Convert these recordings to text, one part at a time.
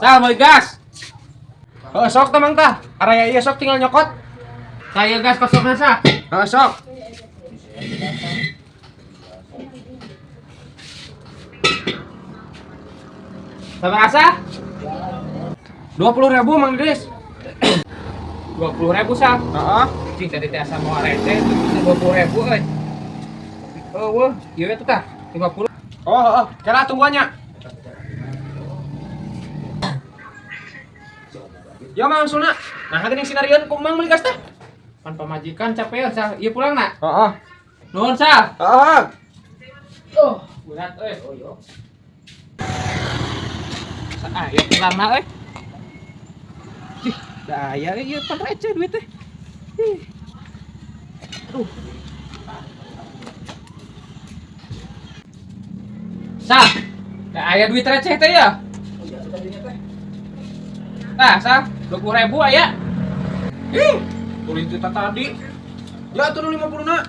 Sal, mau gas. Sok tamang tah. Araya ieu sok tinggal nyokot. Saya gas kosongna sa. Sok. Sama asa? 20.000 Mang Didis. 20.000 sa. Heeh. Cing tadi teh asa mau arete 20.000 euy. Wah, ieu tuh tah 50. Oh, kira tungguannya. Ya Mang Suna. Nah, geuning sinarieun ku Mang meuli gas teh. Pan pamajikan capek sa. Ieu pulang na. Heeh. Nuhun sa. Heeh. Berat euy. Oh yo. Ieu pulang na euy. Cih, daya ieu pan receh duit teh. Aduh. Sa, da aya duit receh teh ya? Nah, sa, 20.000 aya. Tulis juta tadi. Ya atuh 50 na.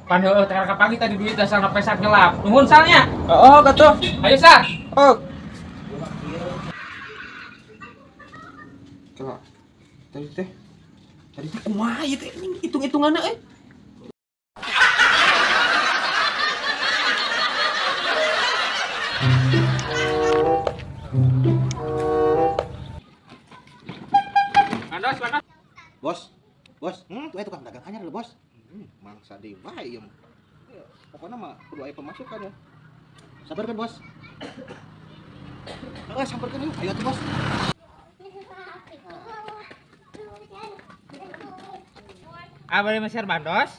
Pan heueuh teh ka pagi tadi duit dasar pesak gelap. Nuhun salnya. Heeh, gatuh. Ayo sa. Oh. Coba. Tadi teh kumaha ieu teh hitung-hitunganna euy. Mandos. Bos, tuh tukang dagang anyar lho, Bos. Mangsa deui wae ieu mah. Pokona mah kudu aya pemasukan ya. Sabar kan, Bos. Samperkeun yuk. Ayo atuh, Bos. Abang Mesir Bandos.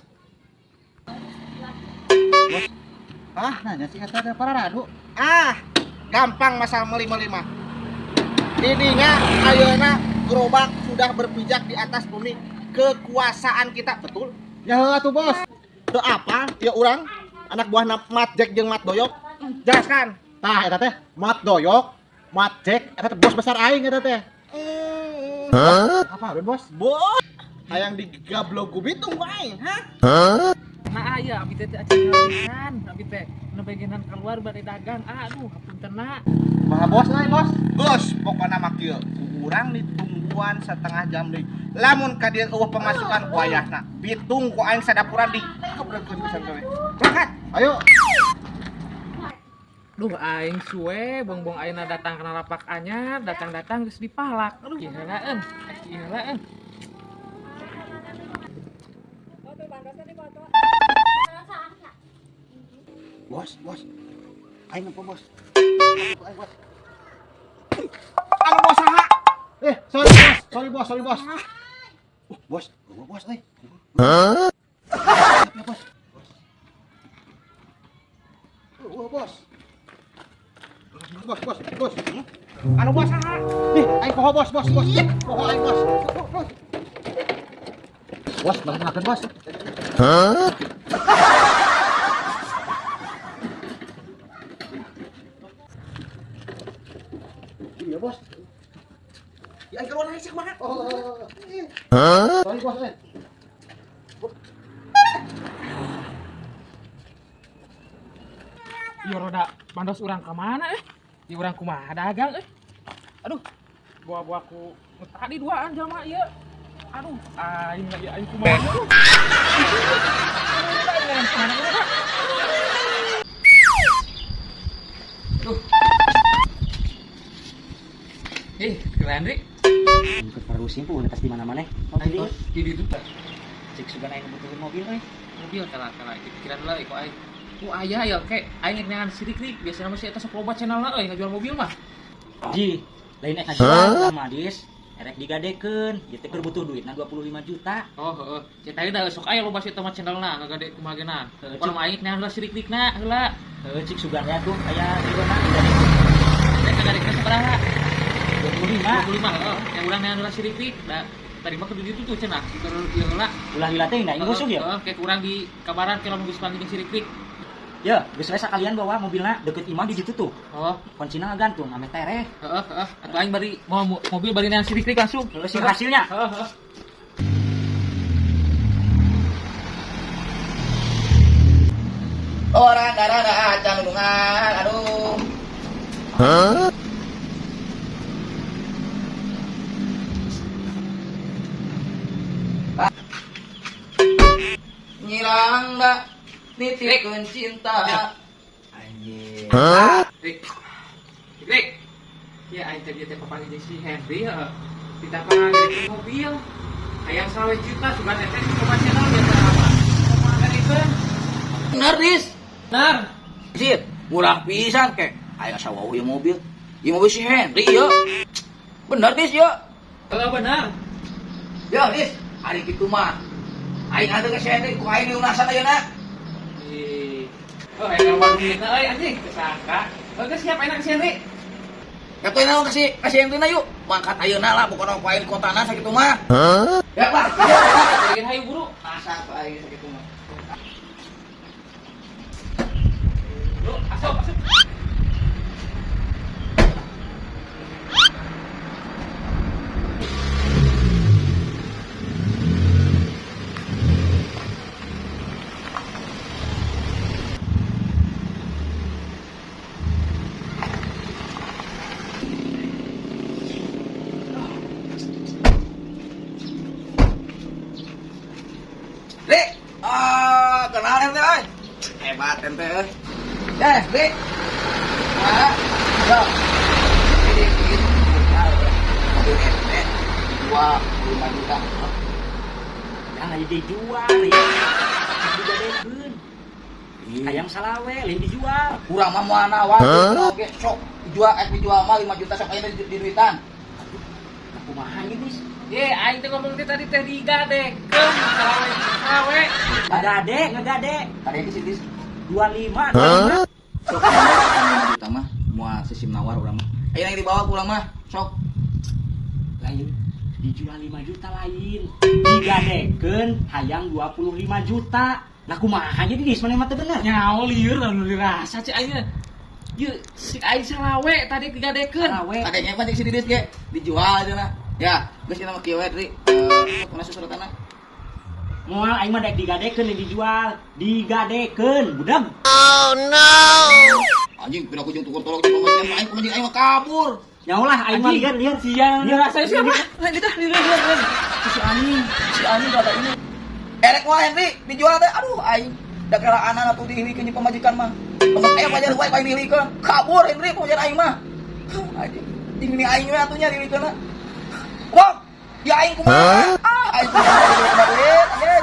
Nanya sih eta para radu. Gampang masalah meli-meli mah. Didinya ayeuna gerobak sudah berpijak di atas bumi kekuasaan kita, betul? Ya atuh, Bos. Teu apa? Ya urang anak buah Mat Jack jeung Mat Doyok. Jelaskan. Tah eta teh Mat Doyok, Mat Jack eta teh bos besar aing eta teh. Apa Bos? Bos. Hayang digablogu bitung wae, Nah aya abi teh acan abi teh nu pengenan keluar bade dagang. Aduh, hapuntenna. Maha bos lain bos. Bos, pokoknya mah kieu. Kurang ditungguan setengah jam deui. Lamun ka dieu eueuh pemasukan ku ayahna. Bitung ku aing sadapuran di kebrekeun pisan gawe. Berangkat. Ayo. Duh aing suwe bongbong ayeuna datang kana lapak anyar, datang-datang geus dipalak. Aduh, gihalaeun. Bos. Aing apa bos? Aing bos. Anu bos saha? Sorry bos. Bos, euy. Ya bos. Bos. Bos. Anu bos saha? Aing poho bos. Poho aing bos. Bos, banget bos. Iya bos. Ya aing kawan aing sih kumaha? Sorry bos. Ieu roda bandos urang ka mana Ieu urang kumaha dagang Aduh, bawa ku tadi duaan jelema ieu. Aduh, aing lagi aing kumaha. Tuh. Keren Ri. Ikut perlu simpul atas di mana-mana. Aing di ditu teh. Cik sugan aing butuhin mobil euy. Mobil kala pikiran heula ku aing. Ku aya ya kek aing ngeunaan sirik-rik biasana mah si eta sok loba channelna euy ngajual mobil mah. Ji, lain ek ngajual sama Adis. Erek digadekeun, ieu teh keur butuh duitna 25 juta. Oh, heeh. Cita ieu da sok aya loba si eta mah channelna ngagade kumagenan. Orang aing ngeunaan heula sirik-rikna heula. Heuh cik sugan ya tuh aya videona Teh ngagadekna sabaraha? 25. 25 heeh. Yang urang ngeunaan heula sirik-rik da tadi mah kudu ditu tuh cenah. Keur ieu heula. Ulah lila teh indah ngusuk ya. Heeh, kayak kurang di kabaran kalau geus panggil sirik-rik. Ya, geus we sakalian bawa mobilna deket imah di ditu tuh. Oh, Kuncina ngagantung ame tereh. heeh. Atuh aing bari mobil bari nang sirik-rik langsung. Heuh sing hasilnya. Heeh. Orang darah acan lungan, aduh. Nyilang da nitipkeun cinta. Anjing. Rik. Rik. Ya aing teh dia teh papanggil jeung si Henry heuh. Kita panggil mobil. Hayang 20 juta sugan teh komersial biasa apa? Kumaha ikeun? Bener, Dis. Benar. Sip, murah pisan kek. Aya sawawu ieu mobil. Ieu mobil si Henry ieu. Bener, Dis ieu. Kalau benar. Yo, Dis, ari kitu mah. Aing atuh ke si Henry ku aing diunasan ayeuna. Oh, yang warung kita, anjing, kesangka. Oke, siap enak si Henry. Katuh naon kasih Henry na yuk. Mangkat ayeuna lah bukan ku aing di kotana sakitu mah. Ya, Pak. Bikin hayu buru. Asa ku aing sakitu mah. Bro, asok. Rik, kenal ente euy. Hebat ente euy. Rik. Yo. Ini mobil ente 25 juta. Yang aja dijual ya. Digadekeun. Hayang salawe lain dijual. Kurang mah moana wae oge sok dijual mah 5 juta sok ayeuna diduitan. Kumaha ieu, Dis? Ye, aing teh ngomong teh tadi teh digadekeun salawe. Ngegade. Tadi di sini 25. sok juta mah moal sisim nawar urang mah. Ayeuna yang dibawa kurang mah sok. Lain dijual 5 juta lain. Digadekeun hayang 25 juta. Nah kumaha nya Dis mana mah teu bener. Nyaho lieur anu dirasa cek aing. Ye, si aing salawe tadi digadekeun. Salawe. Kadenya mah di sini dis ge dijual aja nah. Ya, geus kita mah kieu we Dri. Mana susuratana? Moal aing mah dek digadekeun lain dijual. Digadekeun, budam. Anjing pina kujung tukur tolong di pemajikan aing mah kabur. Nyaulah aing mah lihat. Siang dirasa siapa? Kita lihat. Si Ani gak ada ini. Erek mah Henry dijual teh. Aduh aing da kala anak atuh dihilikeun pemajikan mah. Temen aya pajar wae paling dihilikeun. Kabur Henry pajar aing mah. Anjing ini aing we atunya dihilikeunna. Wah, ya aing kumaha? Aing kumaha duit.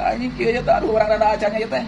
Anjing kieu teh aduh urang rada acanya ieu teh.